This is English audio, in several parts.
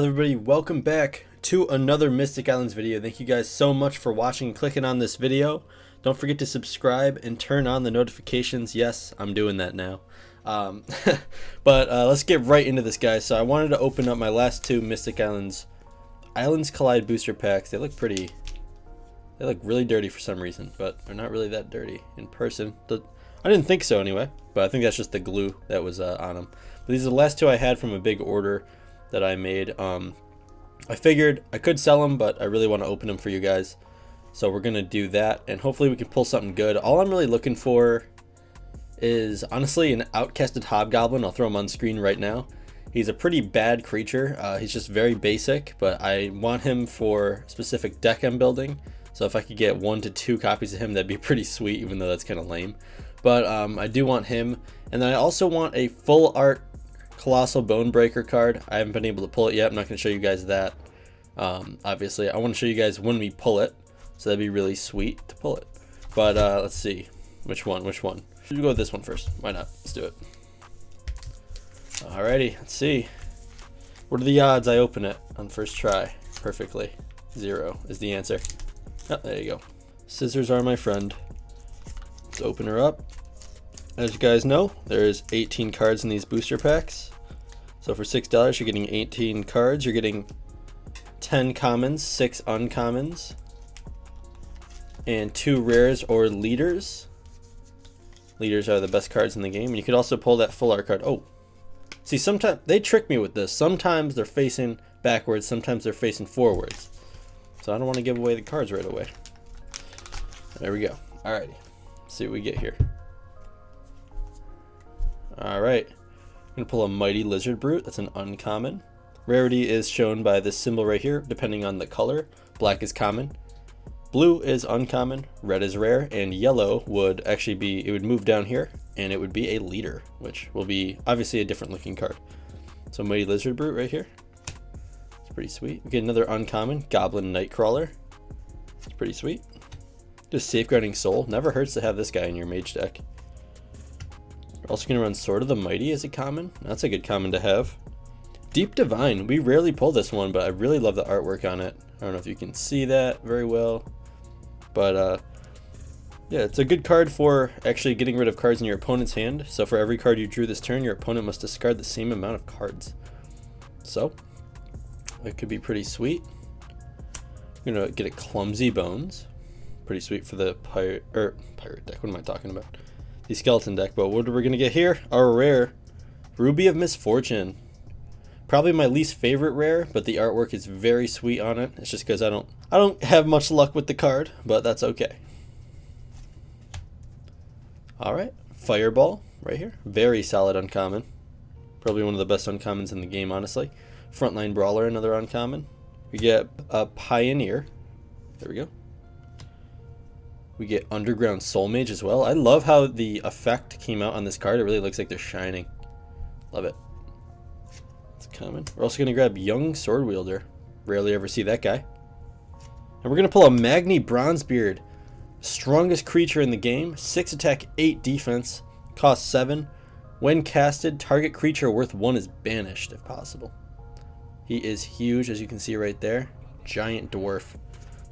Hello everybody, welcome back to another Mystic Islands video. Thank you guys so much for watching and clicking on this video. Don't forget to subscribe and turn on the notifications. Yes, I'm doing that now. But let's get right into this, guys. So I wanted to open up my last two Mystic Islands Collide booster packs. They look really dirty for some reason, but they're not really that dirty in person. I didn't think so anyway, but I think that's just the glue that was on them. But these are the last two I had from a big order that I made. I figured I could sell them, but I really want to open them for you guys, so we're gonna do that, and hopefully we can pull something good. All I'm really looking for is honestly an outcasted hobgoblin. I'll throw him on screen right now. He's a pretty bad creature. He's just very basic, but I want him for a specific deck I'm building, so if I could get 1 to 2 copies of him, that'd be pretty sweet, even though that's kind of lame. But I do want him, and then I also want a full art Colossal Bone Breaker card. I haven't been able to pull it yet. I'm not going to show you guys that. Obviously, I want to show you guys when we pull it, so that'd be really sweet to pull it. But let's see, which one? Should we go with this one first? Why not? Let's do it. Alrighty, let's see. What are the odds I open it on first try perfectly? 0 is the answer. Oh, there you go. Scissors are my friend. Let's open her up. As you guys know, there's 18 cards in these booster packs. So for $6, you're getting 18 cards. You're getting 10 commons, 6 uncommons, and 2 rares or leaders. Leaders are the best cards in the game. And you could also pull that full art card. Oh, see, sometimes they trick me with this. Sometimes they're facing backwards, sometimes they're facing forwards. So I don't want to give away the cards right away. There we go. Alrighty, let's see what we get here. Alright, I'm going to pull a Mighty Lizard Brute. That's an uncommon. Rarity is shown by this symbol right here, depending on the color. Black is common, blue is uncommon, red is rare, and yellow would actually be, it would move down here, and it would be a leader, which will be obviously a different looking card. So Mighty Lizard Brute right here. It's pretty sweet. We get another uncommon, Goblin Nightcrawler. It's pretty sweet. Just Safeguarding Soul. Never hurts to have this guy in your mage deck. Also going to run Sword of the Mighty as a common. That's a good common to have. Deep Divine. We rarely pull this one, but I really love the artwork on it. I don't know if you can see that very well. But yeah, it's a good card for actually getting rid of cards in your opponent's hand. So for every card you drew this turn, your opponent must discard the same amount of cards. So it could be pretty sweet. I'm going to get a Clumsy Bones. Pretty sweet for the pirate deck. What am I talking about? The skeleton deck. But what are we gonna get here? Our rare Ruby of Misfortune. Probably my least favorite rare, but the artwork is very sweet on it. It's just because I don't have much luck with the card, but that's okay. All right, Fireball right here. Very solid uncommon. Probably one of the best uncommons in the game, honestly. Frontline Brawler, another uncommon. We get a Pioneer. There we go. We get Underground Soul Mage as well. I love how the effect came out on this card. It really looks like they're shining. Love it. It's common. We're also going to grab Young Sword Wielder. Rarely ever see that guy. And we're going to pull a Magni Bronzebeard. Strongest creature in the game. 6 attack, 8 defense. Cost 7. When casted, target creature worth 1 is banished if possible. He is huge, as you can see right there. Giant dwarf.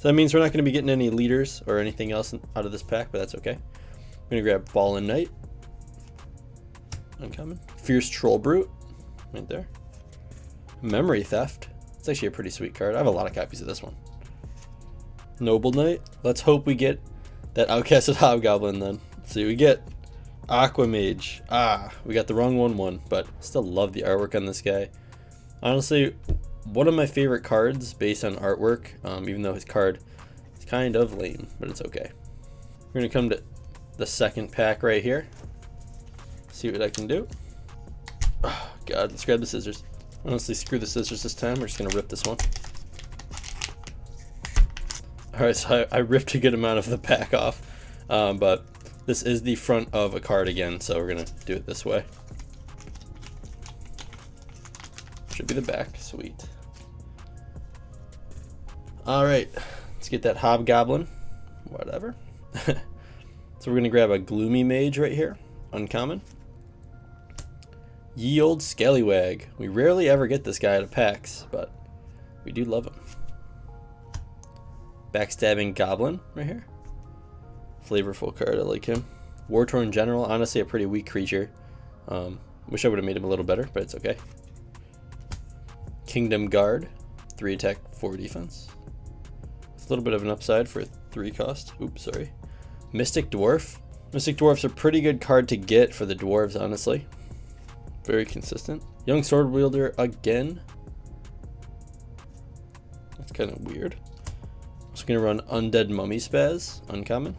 So that means we're not going to be getting any leaders or anything else out of this pack, but that's okay. I'm going to grab Fallen Knight. Uncommon. Fierce Troll Brute. Right there. Memory Theft. It's actually a pretty sweet card. I have a lot of copies of this one. Noble Knight. Let's hope we get that outcasted Hobgoblin then. Let's see what we get. Aquamage. We got the wrong one, but still love the artwork on this guy. Honestly, one of my favorite cards based on artwork, even though his card is kind of lame, but it's okay. We're going to come to the second pack right here. See what I can do. Oh, God, let's grab the scissors. Honestly, screw the scissors this time. We're just going to rip this one. Alright, so I ripped a good amount of the pack off, but this is the front of a card again, so we're going to do it this way. Should be the back. Sweet. Alright, let's get that Hobgoblin. Whatever. So we're going to grab a Gloomy Mage right here. Uncommon. Ye Old Scallywag. We rarely ever get this guy out of packs, but We do love him. Backstabbing Goblin right here. Flavorful card, I like him. War-Torn General, honestly a pretty weak creature. Wish I would have made him a little better, but it's okay. Kingdom Guard, 3 attack, 4 defense. It's a little bit of an upside for a 3 cost. Oops, sorry. Mystic Dwarf. Mystic Dwarf's a pretty good card to get for the dwarves, honestly. Very consistent. Young Sword Wielder again. That's kind of weird. I'm just going to run Undead Mummy Spaz, uncommon.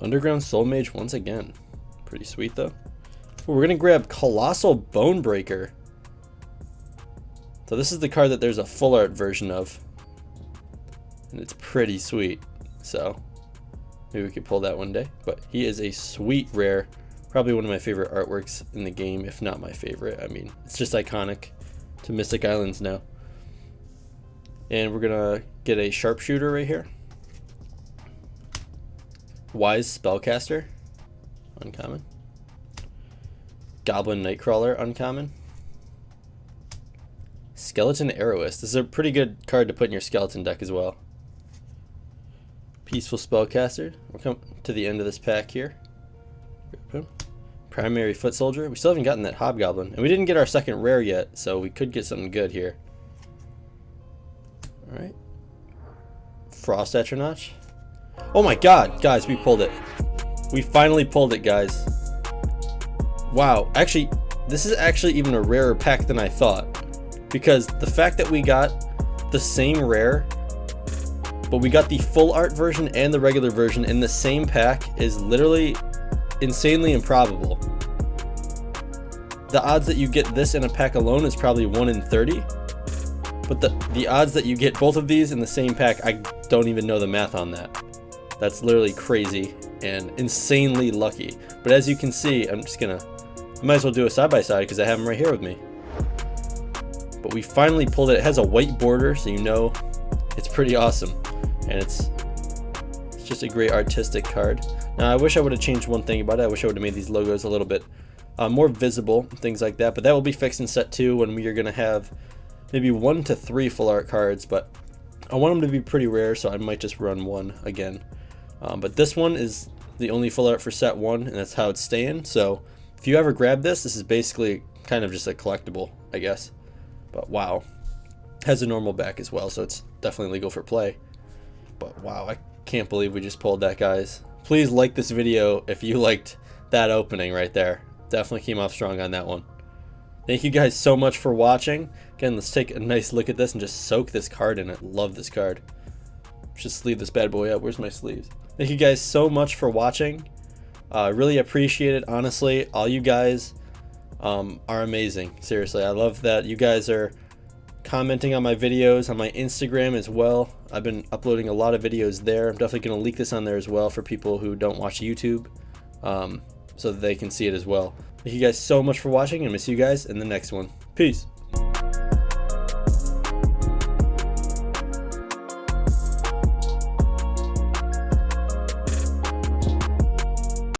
Underground Soul Mage once again. Pretty sweet though. We're going to grab Colossal Bonebreaker. So this is the card that there's a full art version of. And it's pretty sweet. So maybe we could pull that one day. But he is a sweet rare. Probably one of my favorite artworks in the game, if not my favorite. I mean, it's just iconic to Mystic Islands now. And we're going to get a Sharpshooter right here. Wise Spellcaster, uncommon. Goblin Nightcrawler, uncommon. Skeleton Arrowist. This is a pretty good card to put in your skeleton deck as well. Peaceful Spellcaster. We'll come to the end of this pack here. Primary Foot Soldier. We still haven't gotten that Hobgoblin. And we didn't get our second rare yet, so we could get something good here. Alright. Frost Atronach. Oh my god, guys, we pulled it. We finally pulled it, guys. Wow, actually, this is actually even a rarer pack than I thought. Because the fact that we got the same rare, but we got the full art version and the regular version in the same pack is literally insanely improbable. The odds that you get this in a pack alone is probably 1 in 30. But the odds that you get both of these in the same pack, I don't even know the math on that. That's literally crazy and insanely lucky. But as you can see, I might as well do a side-by-side because I have them right here with me. But we finally pulled it. It has a white border, so you know it's pretty awesome. And it's just a great artistic card. Now, I wish I would have changed one thing about it. I wish I would have made these logos a little bit more visible, things like that. But that will be fixed in set 2 when we are going to have maybe 1 to 3 full art cards. But I want them to be pretty rare, so I might just run 1 again. But this one is the only full art for set 1, and that's how it's staying. So if you ever grab this, this is basically kind of just a collectible, I guess. But wow, has a normal back as well, so it's definitely legal for play. But wow, I can't believe we just pulled that, guys. Please like this video if you liked that opening right there. Definitely came off strong on that one. Thank you guys so much for watching. Again, let's take a nice look at this and just soak this card in it. Love this card. Just sleeve this bad boy up. Where's my sleeves? Thank you guys so much for watching. Really appreciate it. Honestly, all you guys are amazing. Seriously, I love that you guys are commenting on my videos on my Instagram as well. I've been uploading a lot of videos there. I'm definitely going to leak this on there as well for people who don't watch YouTube, so that they can see it as well. Thank you guys so much for watching, and I'll see you guys in the next one. Peace.